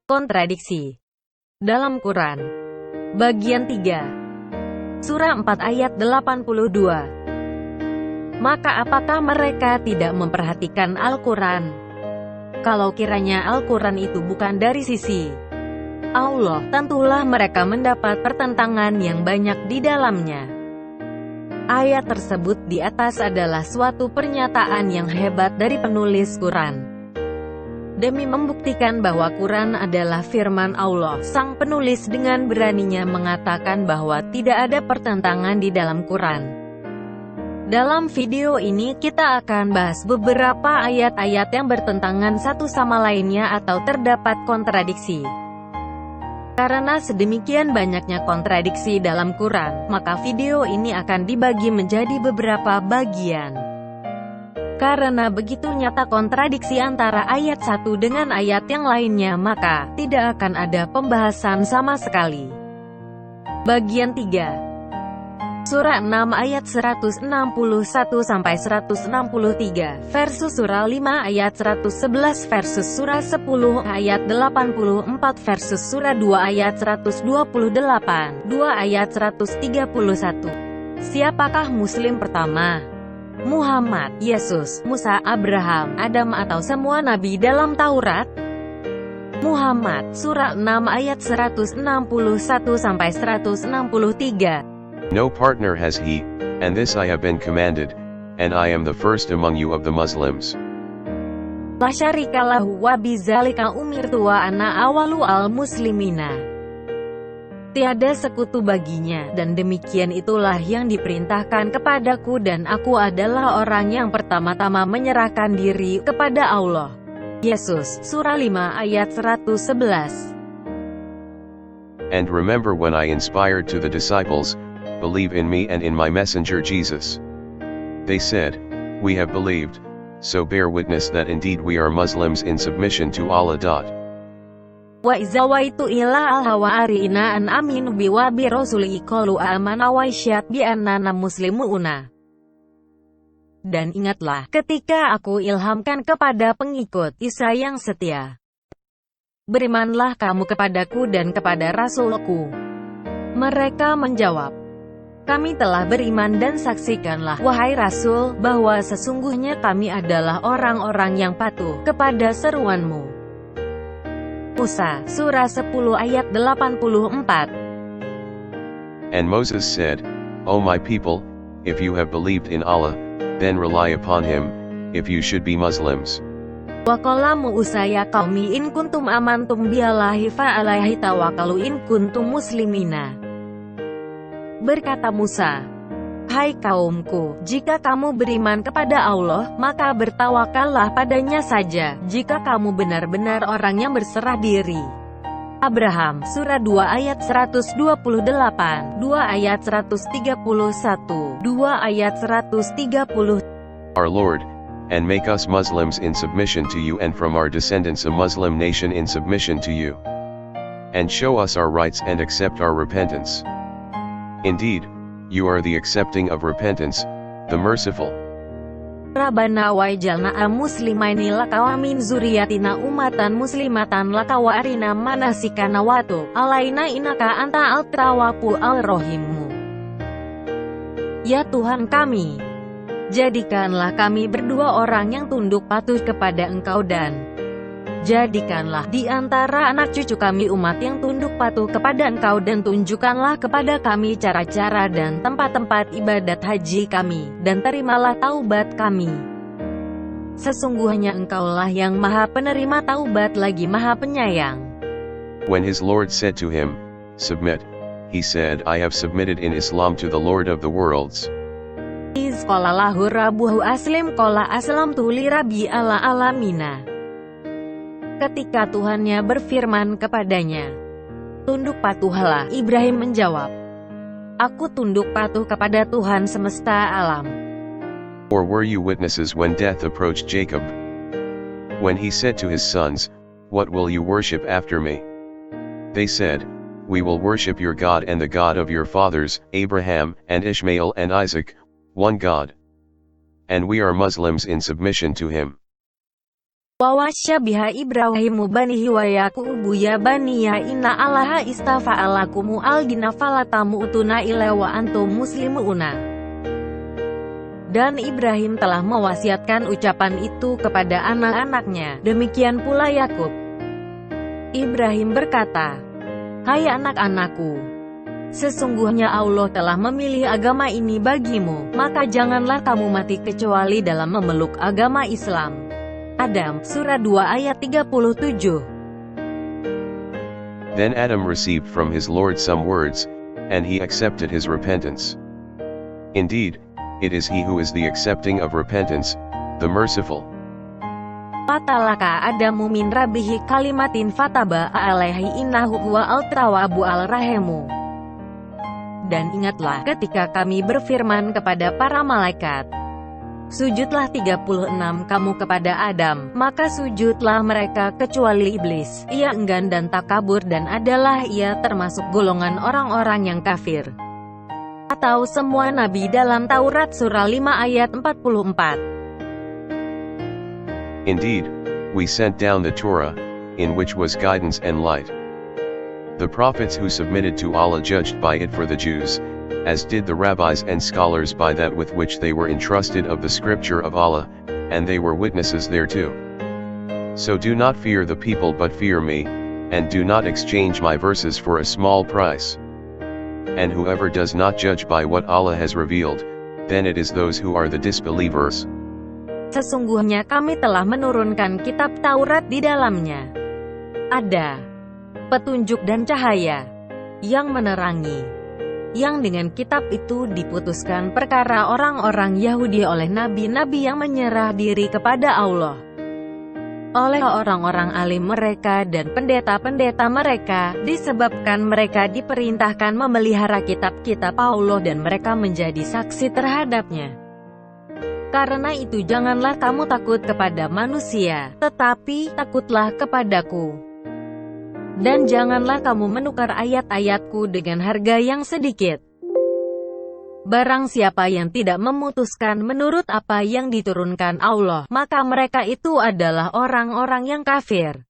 Kontradiksi dalam Quran. Bagian 3. Surah 4 ayat 82. Maka apakah mereka tidak memperhatikan Al-Quran? Kalau kiranya Al-Quran itu bukan dari sisi Allah, tentulah mereka mendapat pertentangan yang banyak di dalamnya. Ayat tersebut di atas adalah suatu pernyataan yang hebat dari penulis Quran. Demi membuktikan bahwa Quran adalah firman Allah, sang penulis dengan beraninya mengatakan bahwa tidak ada pertentangan di dalam Quran. Dalam video ini kita akan bahas beberapa ayat-ayat yang bertentangan satu sama lainnya atau terdapat kontradiksi. Karena sedemikian banyaknya kontradiksi dalam Quran, maka video ini akan dibagi menjadi beberapa bagian. Karena begitu nyata kontradiksi antara ayat satu dengan ayat yang lainnya, maka tidak akan ada pembahasan sama sekali. Bagian 3. Surah 6 ayat 161-163 versus Surah 5 ayat 111 versus Surah 10 ayat 84 versus Surah 2 ayat 128, 2 ayat 131. Siapakah Muslim pertama? Muhammad, Yesus, Musa, Abraham, Adam atau semua nabi dalam Taurat? Muhammad, surah 6 ayat 161-163. No partner has he, and this I have been commanded, and I am the first among you of the Muslims. La syarika lahu wa bizalika umirtu wa ana awalu al-muslimina. Tiada sekutu baginya, dan demikian itulah yang diperintahkan kepadaku dan aku adalah orang yang pertama-tama menyerahkan diri kepada Allah. Yesus, surah 5 ayat 111. And remember when I inspired to the disciples, believe in me and in my messenger Jesus. They said, we have believed, so bear witness that indeed we are Muslims in submission to Allah. Wa izawaitu ila al-hawariyina an aminu bi wa bi rasuli qalu amana wa syahid bi annana muslimuna. Dan ingatlah ketika aku ilhamkan kepada pengikut Isa yang setia, berimanlah kamu kepadaku dan kepada Rasulku. Mereka menjawab, kami telah beriman, dan saksikanlah wahai Rasul bahwa sesungguhnya kami adalah orang-orang yang patuh kepada seruanmu. Musa, surah 10 ayat 84. And Moses said, O my people, if you have believed in Allah, then rely upon him, if you should be Muslims. Wa qala Musa ya qaumi in kuntum amantum billahi fa alaihi tawakkalu in kuntum muslimina. Berkata Musa, hai kaumku, jika kamu beriman kepada Allah, maka bertawakallah padanya saja, jika kamu benar-benar orang yang berserah diri. Abraham, surah 2 ayat 128, 2 ayat 131, 2 ayat 130. Our Lord, and make us Muslims in submission to you and from our descendants a Muslim nation in submission to you. And show us our rights and accept our repentance. Indeed, you are the accepting of repentance, the merciful. Rabbana wa'jalna muslimaini laka wa min zuriyatina ummatan muslimatan laka wa arina manasikana wa tub alaina innaka anta al-tawwabur ar-rahim. Ya Tuhan kami, jadikanlah kami berdua orang yang tunduk patuh kepada Engkau, dan jadikanlah di antara anak cucu kami umat yang tunduk patuh kepada Engkau, dan tunjukkanlah kepada kami cara-cara dan tempat-tempat ibadat haji kami, dan terimalah taubat kami. Sesungguhnya Engkaulah yang maha penerima taubat lagi maha penyayang. When his Lord said to him, submit, he said, I have submitted in Islam to the Lord of the worlds. Iz qala lahu rabbuhu aslim qala aslamtu li rabbil alamina. Ketika Tuhannya berfirman kepadanya, tunduk patuhlah, Ibrahim menjawab, aku tunduk patuh kepada Tuhan semesta alam. Or were you witnesses when death approached Jacob? When he said to his sons, what will you worship after me? They said, we will worship your God and the God of your fathers, Abraham, and Ishmael and Isaac, one God. And we are Muslims in submission to him. Wa wasyabiha Ibrahimu banihi wa Yaqubu ya baniya inna Allaha istafa'alakumu al-dina falatamu utuna ila wa antum muslimuna. Dan Ibrahim telah mewasiatkan ucapan itu kepada anak-anaknya, demikian pula Yakub. Ibrahim berkata, "Hai anak-anakku, sesungguhnya Allah telah memilih agama ini bagimu, maka janganlah kamu mati kecuali dalam memeluk agama Islam." Adam, Surah 2 ayat 37. Then Adam received from his Lord some words, and he accepted his repentance. Indeed, it is he who is the accepting of repentance, the merciful. Fatalaka Adamu min rabbihi kalimatin fataba alaihi innahu huwa al-tawwabu al-rahimu. Dan ingatlah ketika kami berfirman kepada para malaikat, sujudlah 36 kamu kepada Adam, maka sujudlah mereka kecuali iblis. Ia enggan dan takabur dan adalah ia termasuk golongan orang-orang yang kafir. Atau semua nabi dalam Taurat surah 5 ayat 44. Indeed, we sent down the Torah, in which was guidance and light. The prophets who submitted to Allah judged by it for the Jews, as did the rabbis and scholars by that with which they were entrusted of the scripture of Allah, and they were witnesses thereto. So do not fear the people but fear me, and do not exchange my verses for a small price. And whoever does not judge by what Allah has revealed, then it is those who are the disbelievers. Sesungguhnya kami telah menurunkan kitab Taurat di dalamnya. Ada petunjuk dan cahaya yang menerangi. Yang dengan kitab itu diputuskan perkara orang-orang Yahudi oleh nabi-nabi yang menyerah diri kepada Allah. Oleh orang-orang alim mereka dan pendeta-pendeta mereka, disebabkan mereka diperintahkan memelihara kitab-kitab Allah dan mereka menjadi saksi terhadapnya. Karena itu janganlah kamu takut kepada manusia, tetapi takutlah kepadaku. Dan janganlah kamu menukar ayat-ayatku dengan harga yang sedikit. Barang siapa yang tidak memutuskan menurut apa yang diturunkan Allah, maka mereka itu adalah orang-orang yang kafir.